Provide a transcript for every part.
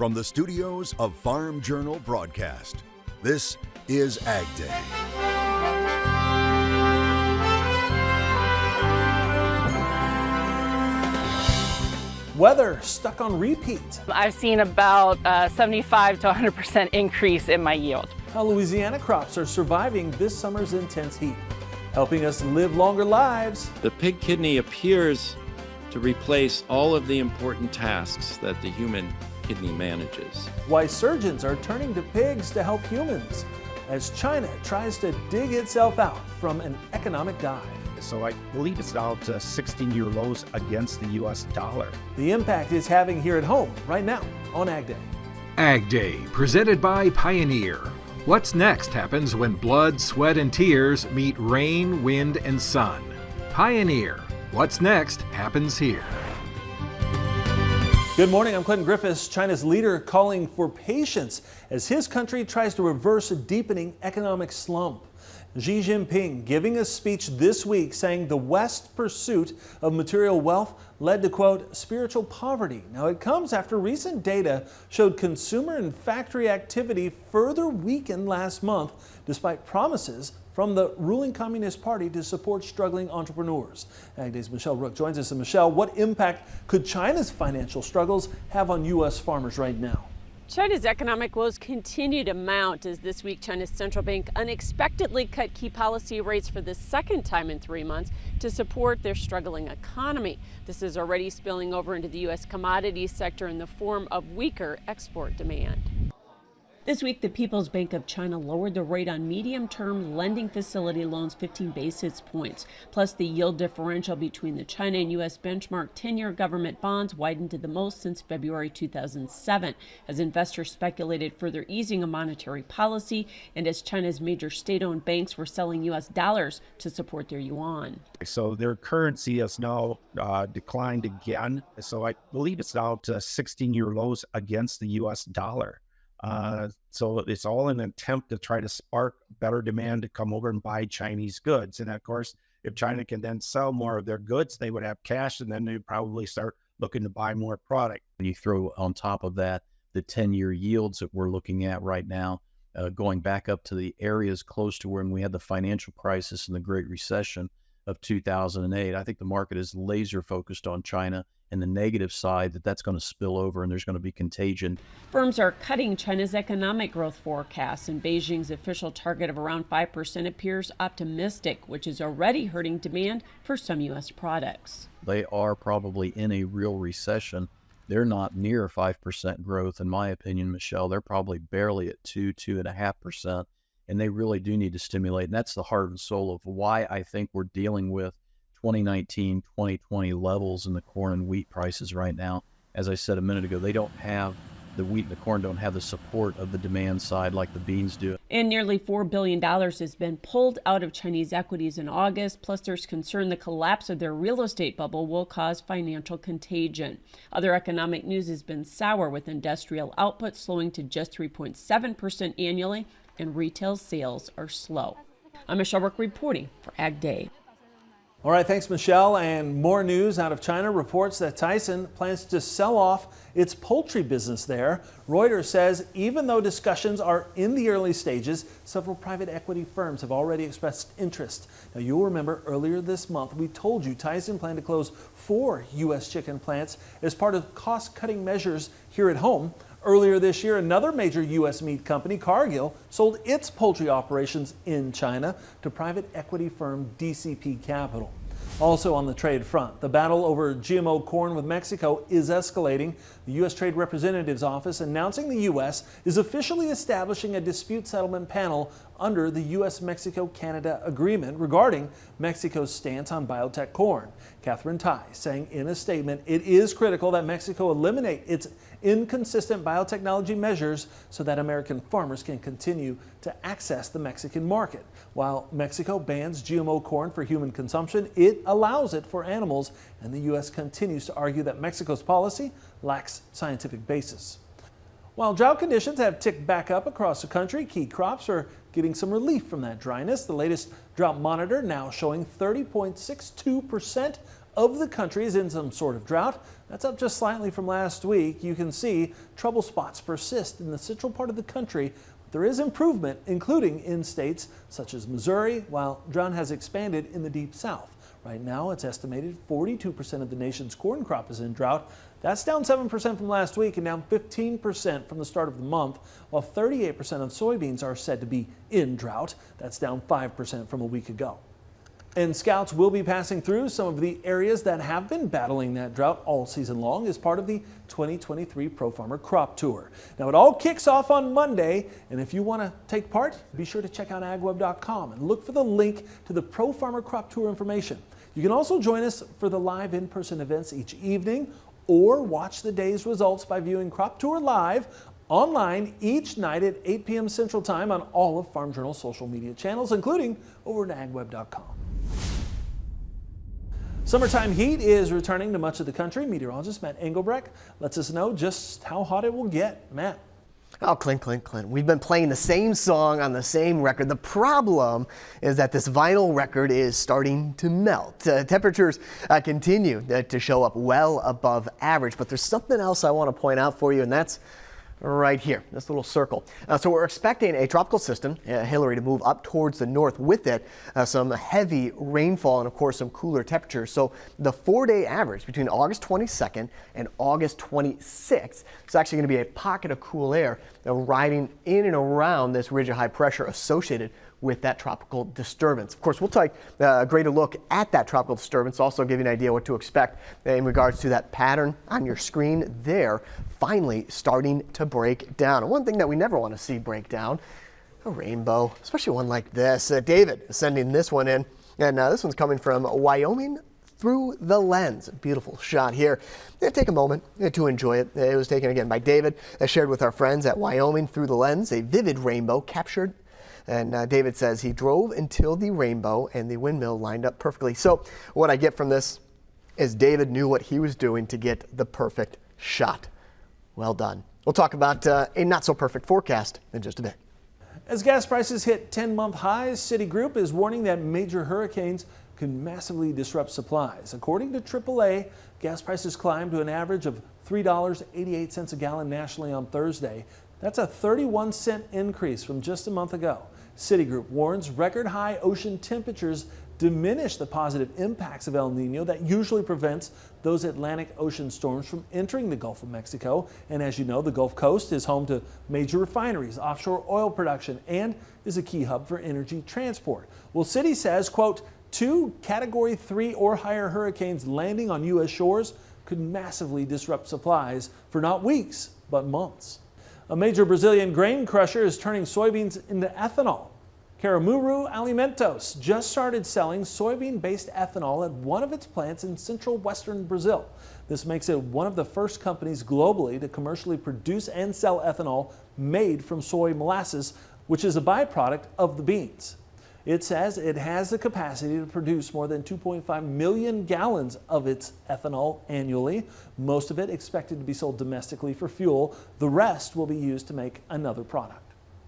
From the studios of Farm Journal Broadcast, this is AgDay. Weather stuck on repeat. I've seen about 75 to 100% increase in my yield. How Louisiana crops are surviving this summer's intense heat, helping us live longer lives. The pig kidney appears to replace all of the important tasks that the human kidney manages. Why surgeons are turning to pigs to help humans as China tries to dig itself out from an economic dive. So I believe it's down to 16-year lows against the U.S. dollar. The impact it's having here at home right now on AgDay. AgDay, presented by Pioneer. What's next happens when blood, sweat, and tears meet rain, wind, and sun. Pioneer. What's next happens here. Good morning, I'm Clinton Griffiths. China's leader calling for patience as his country tries to reverse a deepening economic slump. Xi Jinping giving a speech this week saying the West's pursuit of material wealth led to, quote, spiritual poverty. Now, it comes after recent data showed consumer and factory activity further weakened last month, despite promises from the ruling Communist Party to support struggling entrepreneurs. AgDay's Michelle Rook joins us. And Michelle, what impact could China's financial struggles have on U.S. farmers right now? China's economic woes continue to mount as this week China's central bank unexpectedly cut key policy rates for the second time in 3 months to support their struggling economy. This is already spilling over into the U.S. commodities sector in the form of weaker export demand. This week, the People's Bank of China lowered the rate on medium-term lending facility loans 15 basis points. Plus, the yield differential between the China and U.S. benchmark 10-year government bonds widened to the most since February 2007, as investors speculated further easing of monetary policy and as China's major state-owned banks were selling U.S. dollars to support their yuan. So their currency has now declined again. So I believe it's down to 16-year lows against the U.S. dollar. So it's all an attempt to try to spark better demand to come over and buy Chinese goods. And of course, if China can then sell more of their goods, they would have cash and then they'd probably start looking to buy more product. When you throw on top of that the 10-year yields that we're looking at right now, going back up to the areas close to when we had the financial crisis and the Great Recession of 2008, I think the market is laser focused on China and the negative side that's going to spill over and there's going to be contagion. Firms are cutting China's economic growth forecasts, and Beijing's official target of around 5% appears optimistic, which is already hurting demand for some U.S. products. They are probably in a real recession. They're not near 5% growth, in my opinion, Michelle. They're probably barely at 2.5%, and they really do need to stimulate. And that's the heart and soul of why I think we're dealing with 2019, 2020 levels in the corn and wheat prices right now. As I said a minute ago, they don't have, the wheat and the corn don't have the support of the demand side like the beans do. And nearly $4 billion has been pulled out of Chinese equities in August. Plus, there's concern the collapse of their real estate bubble will cause financial contagion. Other economic news has been sour, with industrial output slowing to just 3.7% annually, and retail sales are slow. I'm Michelle Rook reporting for AgDay. All right, thanks, Michelle. And more news out of China reports that Tyson plans to sell off its poultry business there. Reuters says even though discussions are in the early stages, several private equity firms have already expressed interest. Now, you'll remember earlier this month we told you Tyson planned to close 4 U.S. chicken plants as part of cost-cutting measures here at home. Earlier this year, another major U.S. meat company, Cargill, sold its poultry operations in China to private equity firm DCP Capital. Also on the trade front, the battle over GMO corn with Mexico is escalating. The U.S. Trade Representative's office announcing the U.S. is officially establishing a dispute settlement panel under the U.S.-Mexico-Canada agreement regarding Mexico's stance on biotech corn. Catherine Tai saying in a statement, it is critical that Mexico eliminate its inconsistent biotechnology measures so that American farmers can continue to access the Mexican market. While Mexico bans GMO corn for human consumption, it allows it for animals, and the U.S. continues to argue that Mexico's policy lacks scientific basis. While drought conditions have ticked back up across the country, key crops are getting some relief from that dryness. The latest drought monitor now showing 30.62% of the country is in some sort of drought. That's up just slightly from last week. You can see trouble spots persist in the central part of the country. There is improvement, including in states such as Missouri, while drought has expanded in the deep south. Right now, it's estimated 42% of the nation's corn crop is in drought. That's down 7% from last week and down 15% from the start of the month, while 38% of soybeans are said to be in drought. That's down 5% from a week ago. And scouts will be passing through some of the areas that have been battling that drought all season long as part of the 2023 Pro Farmer Crop Tour. Now, it all kicks off on Monday, and if you want to take part, be sure to check out agweb.com and look for the link to the Pro Farmer Crop Tour information. You can also join us for the live in-person events each evening or watch the day's results by viewing Crop Tour live online each night at 8 p.m. Central Time on all of Farm Journal's social media channels, including over at agweb.com. Summertime heat is returning to much of the country. Meteorologist Matt Engelbrecht lets us know just how hot it will get. Matt. Oh, Clint. We've been playing the same song on the same record. The problem is that this vinyl record is starting to melt. Temperatures continue to show up well above average, but there's something else I want to point out for you, and that's right here, this little circle. So we're expecting a tropical system, Hillary, to move up towards the north. With it, some heavy rainfall and, of course, some cooler temperatures. So the 4-day average between August 22nd and August 26th is actually going to be a pocket of cool air riding in and around this ridge of high pressure associated with that tropical disturbance. Of course, we'll take a greater look at that tropical disturbance, also give you an idea what to expect in regards to that pattern on your screen there, finally starting to break down. And one thing that we never want to see break down, a rainbow, especially one like this. David is sending this one in, and this one's coming from Wyoming through the lens. A beautiful shot here. Take a moment to enjoy it. It was taken again by David, shared with our friends at Wyoming through the lens, a vivid rainbow captured. And David says he drove until the rainbow and the windmill lined up perfectly. So what I get from this is David knew what he was doing to get the perfect shot. Well done. We'll talk about a not so perfect forecast in just a bit. As gas prices hit 10-month highs, Citigroup is warning that major hurricanes can massively disrupt supplies. According to AAA, gas prices climbed to an average of $3.88 a gallon nationally on Thursday. That's a 31-cent increase from just a month ago. Citigroup warns record high ocean temperatures diminish the positive impacts of El Nino that usually prevents those Atlantic Ocean storms from entering the Gulf of Mexico. And as you know, the Gulf Coast is home to major refineries, offshore oil production, and is a key hub for energy transport. Well, Citi says, quote, 2 Category 3 or higher hurricanes landing on U.S. shores could massively disrupt supplies for not weeks, but months. A major Brazilian grain crusher is turning soybeans into ethanol. Caramuru Alimentos just started selling soybean-based ethanol at one of its plants in central western Brazil. This makes it one of the first companies globally to commercially produce and sell ethanol made from soy molasses, which is a byproduct of the beans. It says it has the capacity to produce more than 2.5 million gallons of its ethanol annually, most of it expected to be sold domestically for fuel. The rest will be used to make another product.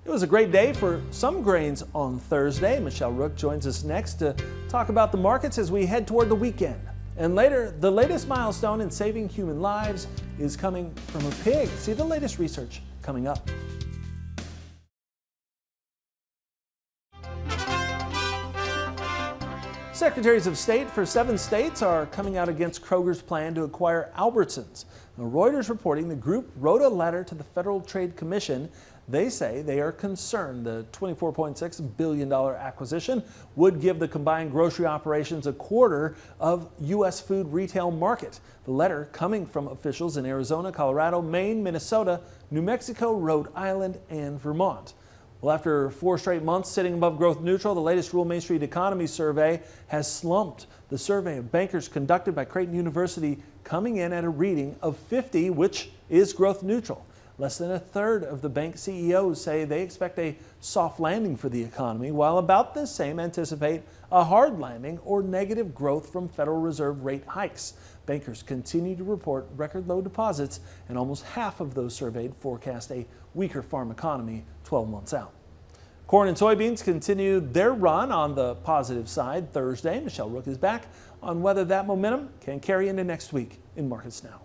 It was a great day for some grains on Thursday. Michelle Rook joins us next to talk about the markets as we head toward the weekend. And later, the latest milestone in saving human lives is coming from a pig. See the latest research coming up. Secretaries of State for 7 states are coming out against Kroger's plan to acquire Albertsons. Now, Reuters reporting the group wrote a letter to the Federal Trade Commission. They say they are concerned the $24.6 billion acquisition would give the combined grocery operations a quarter of U.S. food retail market. The letter coming from officials in Arizona, Colorado, Maine, Minnesota, New Mexico, Rhode Island, and Vermont. Well, after 4 straight months sitting above growth neutral, the latest Rural Main Street Economy survey has slumped. The survey of bankers conducted by Creighton University coming in at a reading of 50, which is growth neutral. Less than a third of the bank CEOs say they expect a soft landing for the economy, while about the same anticipate a hard landing or negative growth from Federal Reserve rate hikes. Bankers continue to report record low deposits, and almost half of those surveyed forecast a weaker farm economy 12 months out. Corn and soybeans continue their run on the positive side Thursday. Michelle Rook is back on whether that momentum can carry into next week in Markets Now.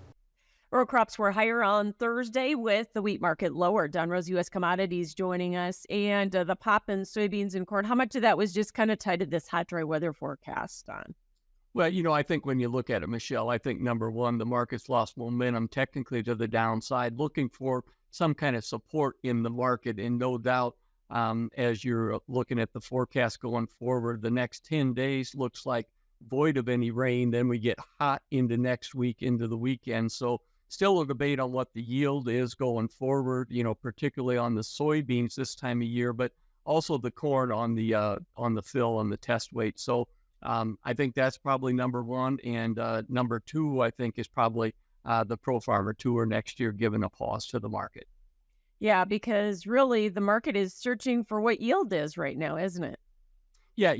Row crops were higher on Thursday with the wheat market lower. Don Rose, U.S. Commodities, joining us. And the pop in soybeans and corn, how much of that was just kind of tied to this hot, dry weather forecast, Don? Well, I think when you look at it, Michelle, I think number one, the market's lost momentum technically to the downside, looking for some kind of support in the market. And no doubt, as you're looking at the forecast going forward, the next 10 days looks like void of any rain. Then we get hot into next week, into the weekend. So still a debate on what the yield is going forward, particularly on the soybeans this time of year, but also the corn on the fill and the test weight. So I think that's probably number one. And number two, I think, is probably the Pro Farmer Tour next year, giving a pause to the market. Yeah, because really the market is searching for what yield is right now, isn't it? Yeah,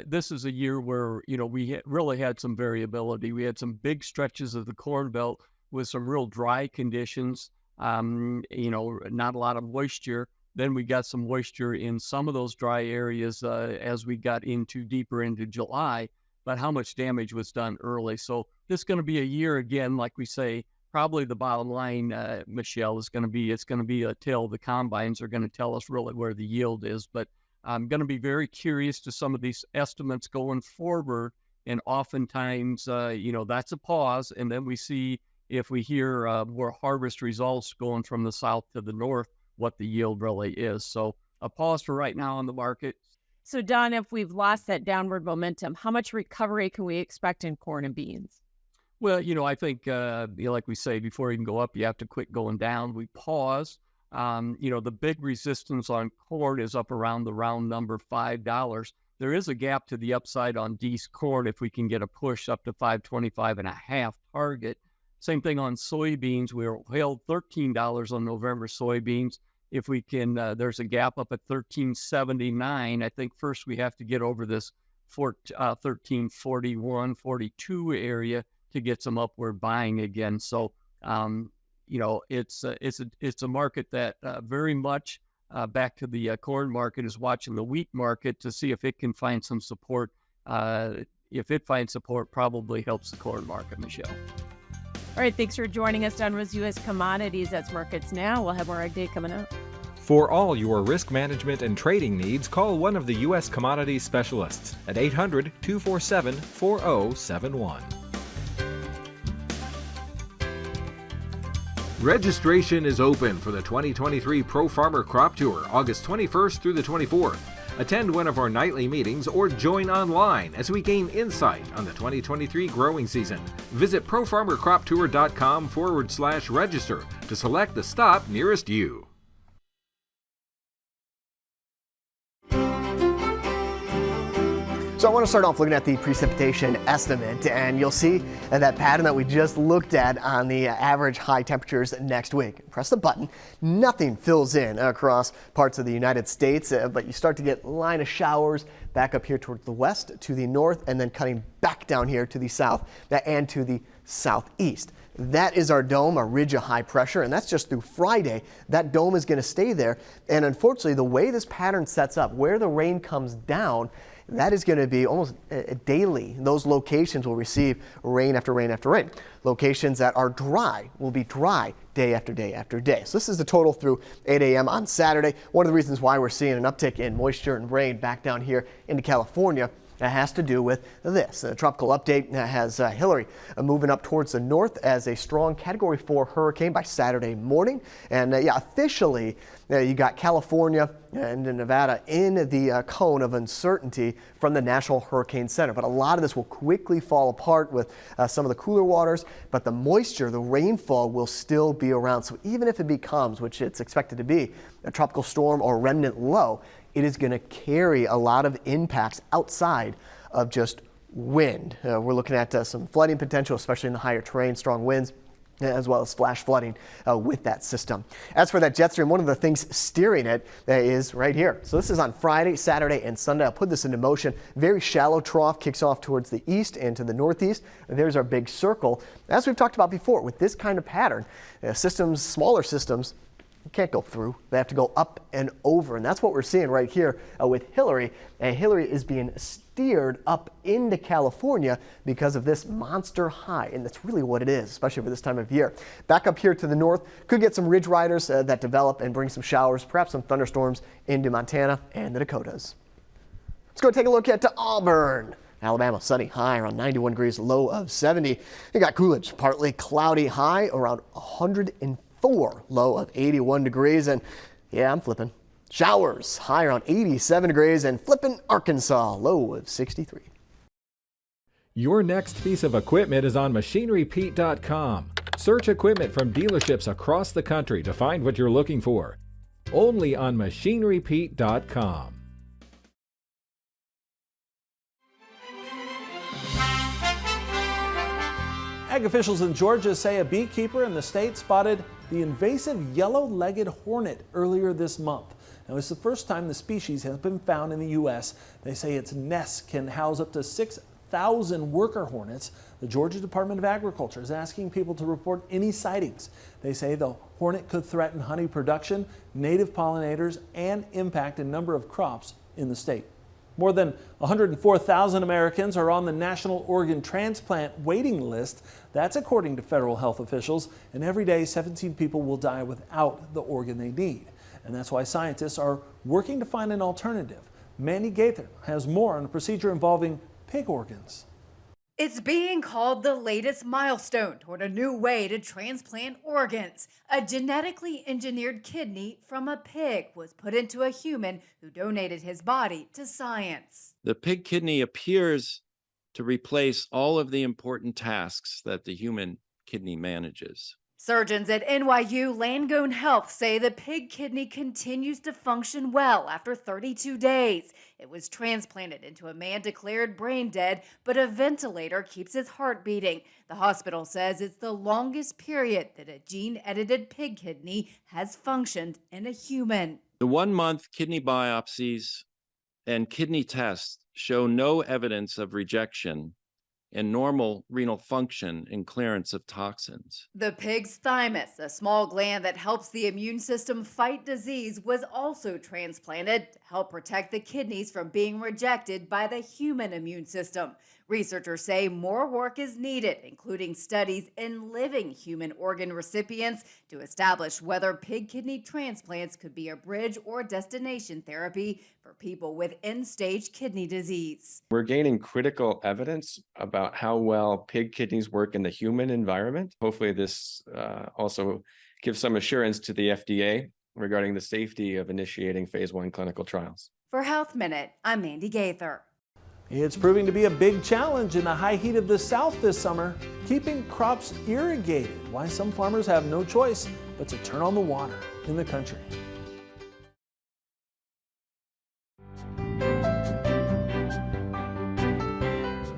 this is a year where, we really had some variability. We had some big stretches of the Corn Belt with some real dry conditions, not a lot of moisture. Then we got some moisture in some of those dry areas as we got deeper into July, but how much damage was done early. So this is going to be a year again, like we say, probably the bottom line, Michelle, it's going to be a tale. The combines are going to tell us really where the yield is, but I'm going to be very curious to some of these estimates going forward. And oftentimes, that's a pause. And then we see, if we hear more harvest results going from the south to the north, what the yield really is. So a pause for right now on the market. So Don, if we've lost that downward momentum, how much recovery can we expect in corn and beans? Well, I think, like we say, before you can go up, you have to quit going down. We pause. The big resistance on corn is up around the round number $5. There is a gap to the upside on D's corn if we can get a push up to $5.25.5 target. Same thing on soybeans. We held $13 on November soybeans. If we can, there's a gap up at $13.79. I think first we have to get over this $13.41, 42 area to get some upward buying again. So, it's a market that very much back to the corn market is watching the wheat market to see if it can find some support. If it finds support, probably helps the corn market, Michelle. All right, thanks for joining us, Don Rose, U.S. Commodities. That's Markets Now. We'll have more AgDay coming up. For all your risk management and trading needs, call one of the U.S. Commodities specialists at 800-247-4071. Registration is open for the 2023 Pro Farmer Crop Tour, August 21st through the 24th. Attend one of our nightly meetings or join online as we gain insight on the 2023 growing season. Visit profarmercroptour.com/register to select the stop nearest you. So I want to start off looking at the precipitation estimate, and you'll see that pattern that we just looked at on the average high temperatures next week. Press the button, nothing fills in across parts of the United States, but you start to get line of showers back up here towards the west, to the north, and then cutting back down here to the south and to the southeast. That is our dome, a ridge of high pressure, and that's just through Friday. That dome is going to stay there, and unfortunately, the way this pattern sets up, where the rain comes down, that is going to be almost daily. Those locations will receive rain after rain after rain. Locations that are dry will be dry day after day after day. So this is the total through 8 a.m. on Saturday. One of the reasons why we're seeing an uptick in moisture and rain back down here into California, that has to do with this. The tropical update has Hillary moving up towards the north as a strong Category 4 hurricane by Saturday morning. And officially, you got California and Nevada in the cone of uncertainty from the National Hurricane Center. But a lot of this will quickly fall apart with some of the cooler waters, but the moisture, the rainfall will still be around. So even if it becomes, which it's expected to be, a tropical storm or remnant low, it is going to carry a lot of impacts outside of just wind. We're looking at some flooding potential, especially in the higher terrain, strong winds, as well as flash flooding with that system. As for that jet stream, one of the things steering it is right here. So this is on Friday, Saturday, and Sunday. I'll put this into motion. Very shallow trough kicks off towards the east and to the northeast. There's our big circle. As we've talked about before, with this kind of pattern, systems, smaller systems, can't go through. They have to go up and over, and that's what we're seeing right here with Hillary. And Hillary is being steered up into California because of this monster high, and that's really what it is, especially for this time of year. Back up here to the north, could get some ridge riders that develop and bring some showers, perhaps some thunderstorms into Montana and the Dakotas. Let's go take a look at Auburn. Alabama, sunny, high around 91 degrees, low of 70. You got Coolidge, partly cloudy, high around 104, low of 81 degrees. And yeah, I'm flipping. Showers, high around 87 degrees, and flipping Arkansas, low of 63. Your next piece of equipment is on MachineryPete.com. Search equipment from dealerships across the country to find what you're looking for. Only on MachineryPete.com. Ag officials in Georgia say a beekeeper in the state spotted the invasive yellow-legged hornet earlier this month. Now, it's the first time the species has been found in the U.S. They say its nest can house up to 6,000 worker hornets. The Georgia Department of Agriculture is asking people to report any sightings. They say the hornet could threaten honey production, native pollinators, and impact a number of crops in the state. More than 104,000 Americans are on the National Organ Transplant waiting list. That's according to federal health officials. And every day, 17 people will die without the organ they need. And that's why scientists are working to find an alternative. Mandy Gaither has more on a procedure involving pig organs. It's being called the latest milestone toward a new way to transplant organs. A genetically engineered kidney from a pig was put into a human who donated his body to science. The pig kidney appears to replace all of the important tasks that the human kidney manages. Surgeons at NYU Langone Health say the pig kidney continues to function well after 32 days. It was transplanted into a man declared brain dead, but a ventilator keeps his heart beating. The hospital says it's the longest period that a gene-edited pig kidney has functioned in a human. The 1-month kidney biopsies and kidney tests show no evidence of rejection and normal renal function and clearance of toxins. The pig's thymus, a small gland that helps the immune system fight disease, was also transplanted to help protect the kidneys from being rejected by the human immune system. Researchers say more work is needed, including studies in living human organ recipients, to establish whether pig kidney transplants could be a bridge or destination therapy for people with end-stage kidney disease. We're gaining critical evidence about how well pig kidneys work in the human environment. Hopefully this also gives some assurance to the FDA regarding the safety of initiating phase 1 clinical trials. For Health Minute, I'm Mandy Gaither. It's proving to be a big challenge in the high heat of the South this summer, keeping crops irrigated. Why some farmers have no choice but to turn on the water in the country.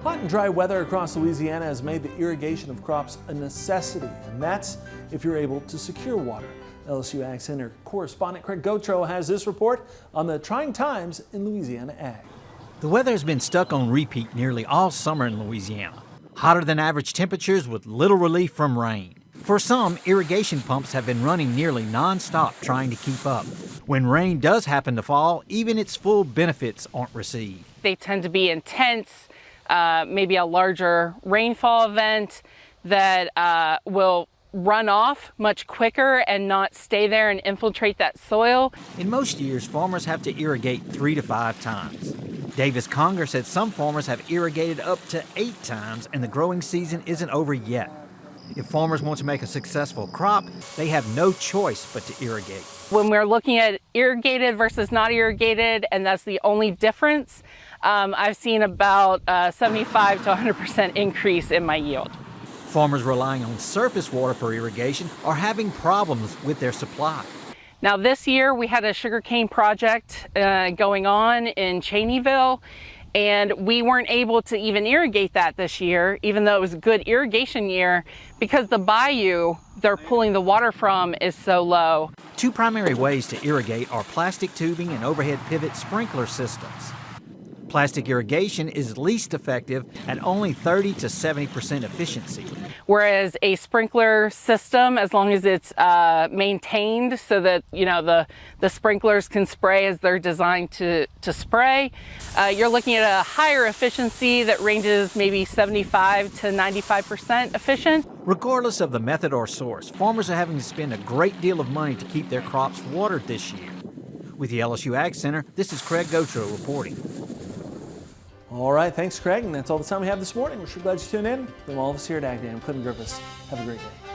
Hot and dry weather across Louisiana has made the irrigation of crops a necessity, and that's if you're able to secure water. LSU Ag Center correspondent Craig Gautreaux has this report on the trying times in Louisiana ag. The weather has been stuck on repeat nearly all summer in Louisiana. Hotter than average temperatures with little relief from rain. For some, irrigation pumps have been running nearly non-stop trying to keep up. When rain does happen to fall, even its full benefits aren't received. They tend to be intense, maybe a larger rainfall event that will run off much quicker and not stay there and infiltrate that soil. In most years, farmers have to irrigate 3 to 5 times. Davis Conger said some farmers have irrigated up to 8 times and the growing season isn't over yet. If farmers want to make a successful crop, they have no choice but to irrigate. When we're looking at irrigated versus not irrigated, and that's the only difference, I've seen about 75 to 100% increase in my yield. Farmers relying on surface water for irrigation are having problems with their supply. Now this year we had a sugarcane project going on in Cheneyville, and we weren't able to even irrigate that this year, even though it was a good irrigation year, because the bayou they're pulling the water from is so low. 2 primary ways to irrigate are plastic tubing and overhead pivot sprinkler systems. Plastic irrigation is least effective at only 30 to 70% efficiency. Whereas a sprinkler system, as long as it's maintained so that, you know, the sprinklers can spray as they're designed to spray, you're looking at a higher efficiency that ranges maybe 75 to 95% efficient. Regardless of the method or source, farmers are having to spend a great deal of money to keep their crops watered this year. With the LSU Ag Center, this is Craig Gotro reporting. All right, thanks, Craig. And that's all the time we have this morning. We're sure glad you tuned in. From all of us here at AgDay, I'm Clinton Griffiths. Have a great day.